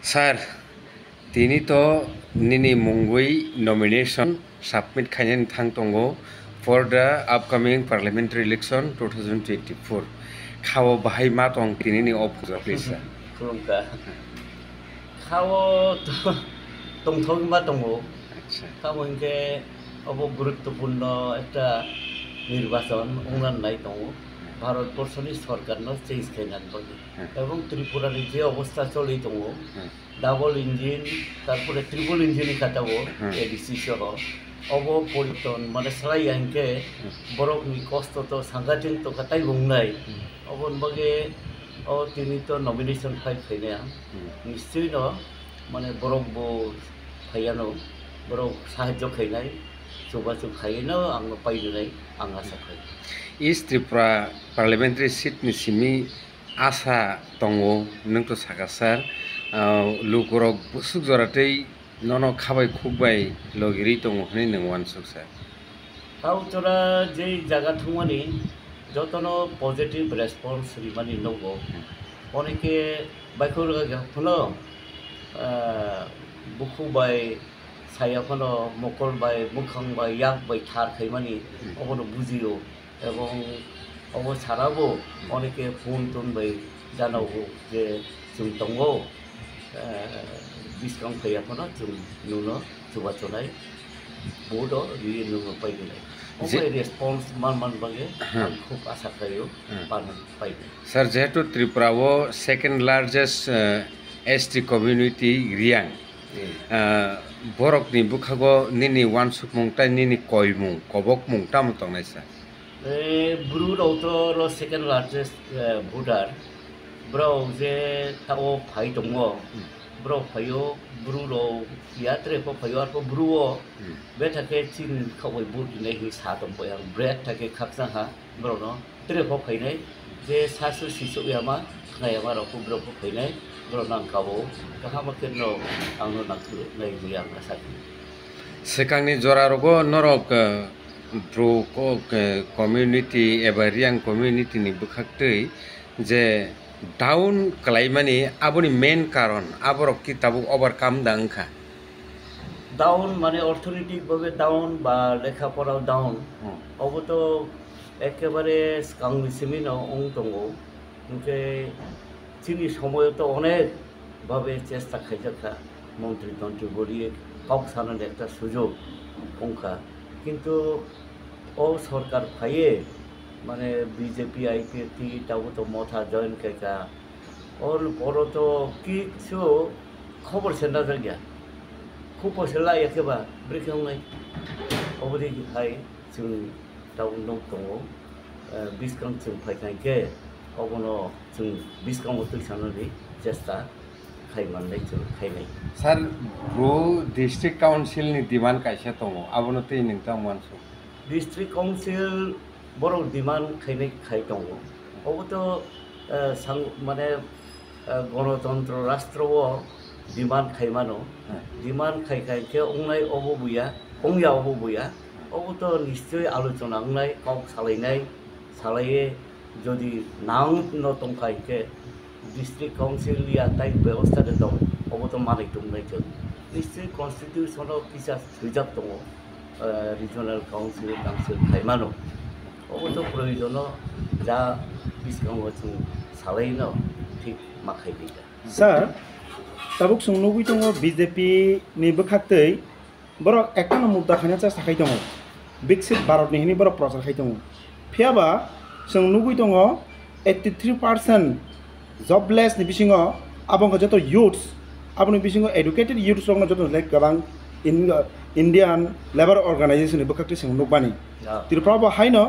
Sir, tini to nini mungui nomination submit khainen thang tongo for the upcoming parliamentary election 2024. Khawo bahai ma tong tini ni ophuja please sir. 그러니까 খাওয়া 동통마 동호 আচ্ছা খাওয়া ইনকে গুরুত্বপূর্ণ একটা নির্বাচন নাই দো ভারতবর্ষনি সরকারনো চেঞ্জ খাইনান বলি এবং ত্রিপুরার যে অবস্থা চলি দো ডাবল ইঞ্জিন তারপরে ট্রিপল ইঞ্জিন কাটাবো এডিসি সহ পরিবর্তন মানে সারাই আইনকে বরফনি কষ্ট তো সাংঘাতিক তো কাটাই বুংনাই অবন বাগে তিনি তো নমিনেশন ফাইনায়া নিশ্চয়ই ন মানে বরফ ফাইয়ানো বরফ সাহায্য খাইনাই জौगाजों खायनो आं पाइनाय आं आसा खायो East Tripura parliamentary seat ni simi asa tongo nung to sakasar lukorok busuk joratei nono khabai khukbai logiri tongo hne nung wan suksa তাও তোরা যেই জায়গা থামানি যতন পজিটিভ রেসপন্স রিমানি নগো অনেকে বাইকর হলো বুকুবাই সায়াখনো মকল বাই মুখাং বাই ইয়াক বাই থার খাইমানি অবনো বুঝিও এবং অব ছাড়াবো অনেকে ফোন টোন বাই জানাবো যে जों दङ बिसिबां फैयाखौनो जों नुनो जौगाथ'नाय बहुद बियो नुनो पाइनाय ओमफ्राय रेसपन्स मान बागे खूब आसा खायो पाइनो सर जेहेतु त्रिपुराओ सेकेंड लार्जेस्ट एसटी कम्युनिटी रियां borok ni bukhago nini wansuk mungtai nini koimung kobok mungta mutong naisa bru auto ro second largest voter bro je tao phai tongo bro phayo bru ro yatre ko phayo ko bru o betake chin khawai bu nei hi sa tom boyang bread take khaksa ha bro no tre ko phai nei je sasu sisu yama ngayama ro ko bro ko phai nei sekangni jorarogo norok bro ko community eba riang community ni bukhaktei je down kalaimani aboni main karon aborok ki tabu overcome dangkha down মানে অর্থনৈতিক ভাবে down বা লেখাপড়াও down অবত একেবারে kangni Cimino অং দঙ্গো ওকে চিনি সময় তো অনেকভাবে চেষ্টা খাইজাখা মন্ত্রী গড়িয়ে কাউক সানার একটা সুযোগ অঙ্কা কিন্তু ও সরকার ফাইয়ে মানে বিজেপি আইপিএফটি তাও তো মথা জয়েন খাইকা ওর বড় তো কিছু খবর সেনা জায়গা খুব পয়সা একেবা ব্রেকিং নাই অবধি হাই जों दाउ दङ बिसकां जों फाइनायखे अबनो जों बिसकां तैसाननि चेष्टा खायमाननाय जों खायनाय सर ब्रो डिस्ट्रिक्ट काउन्सिल नि डिमान्ड कायसा दङ आबनो तै नोंथां मानसु डिस्ट्रिक्ट काउन्सिल बर' डिमान्ड खायनाय खाय दङ अबोथ' माने गणतन्त्र राष्ट्रआव डिमान्ड खायमानो डिमान्ड खायखायखे अंनाय अबबुया अंया अबबुया अबोथ' निश्चय आलोचना अंनाय काउक सालायनाय सालाये যদি নাং নতংখাইকে ডিস্ট্রিক্ট কাউন্সিল ইয়াতাই ব্যবস্থা দং অবত মানাই দংনাইজों নিশ্চয় কনস্টিটিউশনাव কিছা সুজাব দङ রিজনাল কাউন্সিল খাইমানো অবত প্রয়োজন যা বিসকাং जों सालायनो ঠিক माखाय दिगा স্যার তাবুক सोंलुगुइ दङ বিজেপি नि बखातै बर একটা मुद्दा खाना চেষ্টা খাই दङ বিকसित भारतनि हिनि बर प्रचार खाय दङ फियाबा जों नुगुइ दङ 83% जबलेस नि बिसिङाव आबंखौ जत युथ्स आबनि बिसिङाव एडुकेटेड युथ्स रंनो जत लाइक गोबां इंडियन लेबर अर्गानाइजेशन नि बखाक्ति जों नुबानि त्रिपुराबो हायनो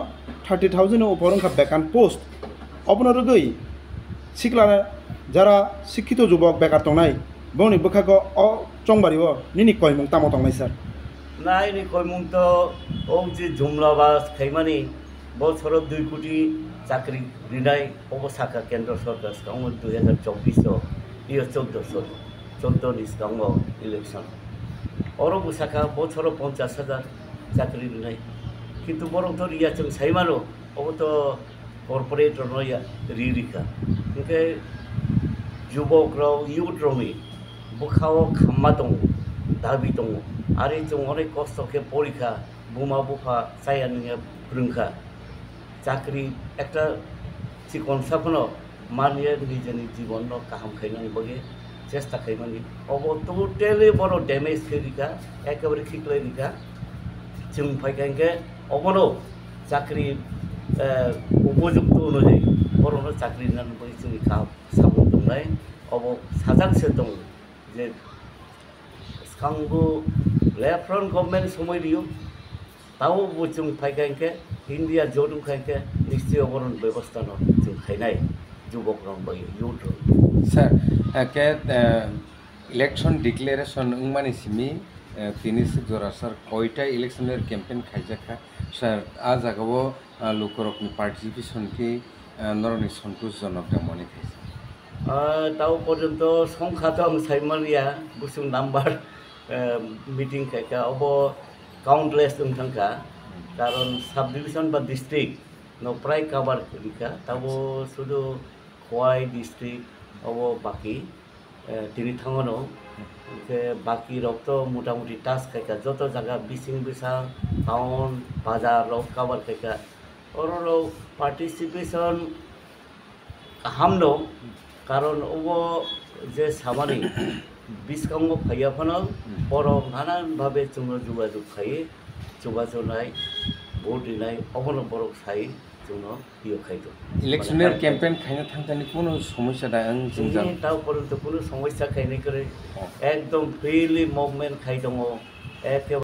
30,000 नि ऊपर ओंखा बेकान पोस्ट अबनो रगै सिखला যারা শিক্ষিত যুবক বেকার তংনাই বনি বখাগো অ চংবারিও নিনি কয়মুং তামো তংনাই স্যার নাই নি কয়মুং তো ও যে জুমলাবাস খাইমানি বছর 2 কোটি চাকরি রিনাই অবসাকা কেন্দ্র সরকার কাম 2024 ইয়ে 14 নিষ্কাম ইলেকশন অরব শাখা বছর 50,000 চাকরি রিনাই কিন্তু বরং তো রিয়া जों সাইমানো অব তো কর্পোরেট রনয়া রিরিকা কিন্তু যুবকরাও ইউথ রমি बुखाव खाम्मा दङ दाबि दङ आरो जों अनेक कस्त'के परीक्षा बुमा बुफा जाया नोङो फोरोंखा চাকরি একটা চিকিৎসাপনো मानिए निजेनि जीवन गाहाम खायनांगौ बगे चेष्टा खायमानि अब टोटेली बड़ डैमेज खेलिका एकेबारे खिकलायनिका जों फायखांके अबनो चाकरी उपयुक्त अनुयायी बर'नो चाकरी होननानै जोंनि सामु दंनाय अब साजांसो दं जे सिगांबो लेफ्ट गभर्नमेन्ट समय दियो ताव जों फायखांके इंडिया जदों खायके निश्चय बरन व्यवस्था न जों खायनाय युवक बगे यूथ सर के इलेक्शन डिक्लेरेशन उंगमानि सिमी तिनिस जरा सर कयटा इलेक्शनर कैंपेन खायजाखा सर आ जागावो लोकरकनि पार्टिसिपेशन की नरनि सन्तोषजनक मने खायजा ताव पर्यन्त संख्याथ आं सायमानिया गुसुं नाम्बार मिटिं खायका अब काउंटलेस दं थांखा कारण सब डिविजन बा डिस्ट्रिक्ट न प्राय कवर करिका तब शुधु खवाई डिस्ट्रिक्ट अब बाकी তিনি थांगनो के बाकी रक्त मोटामुटी टाच खायका जत जगह बिसिं बिसा टाउन बाजार रक कवर खायका और पार्टिसिपेशन गाहाम दं कारण अब जे सामानि बिसकांगो फायाफोनो बर' नानान भाबे जोङो जगाजग खायो जगाजनाय भोट दिनाय अबनो बर' साय जोङो बियो खायदो इलेक्शनर कैंपेन खायनो थांतानि कोनो समस्या दा आं जोंजा ताव पर्यन्त कोनो समस्या खायनाय करे एकदम फ्रीली मुभमेंट खाय दङ एके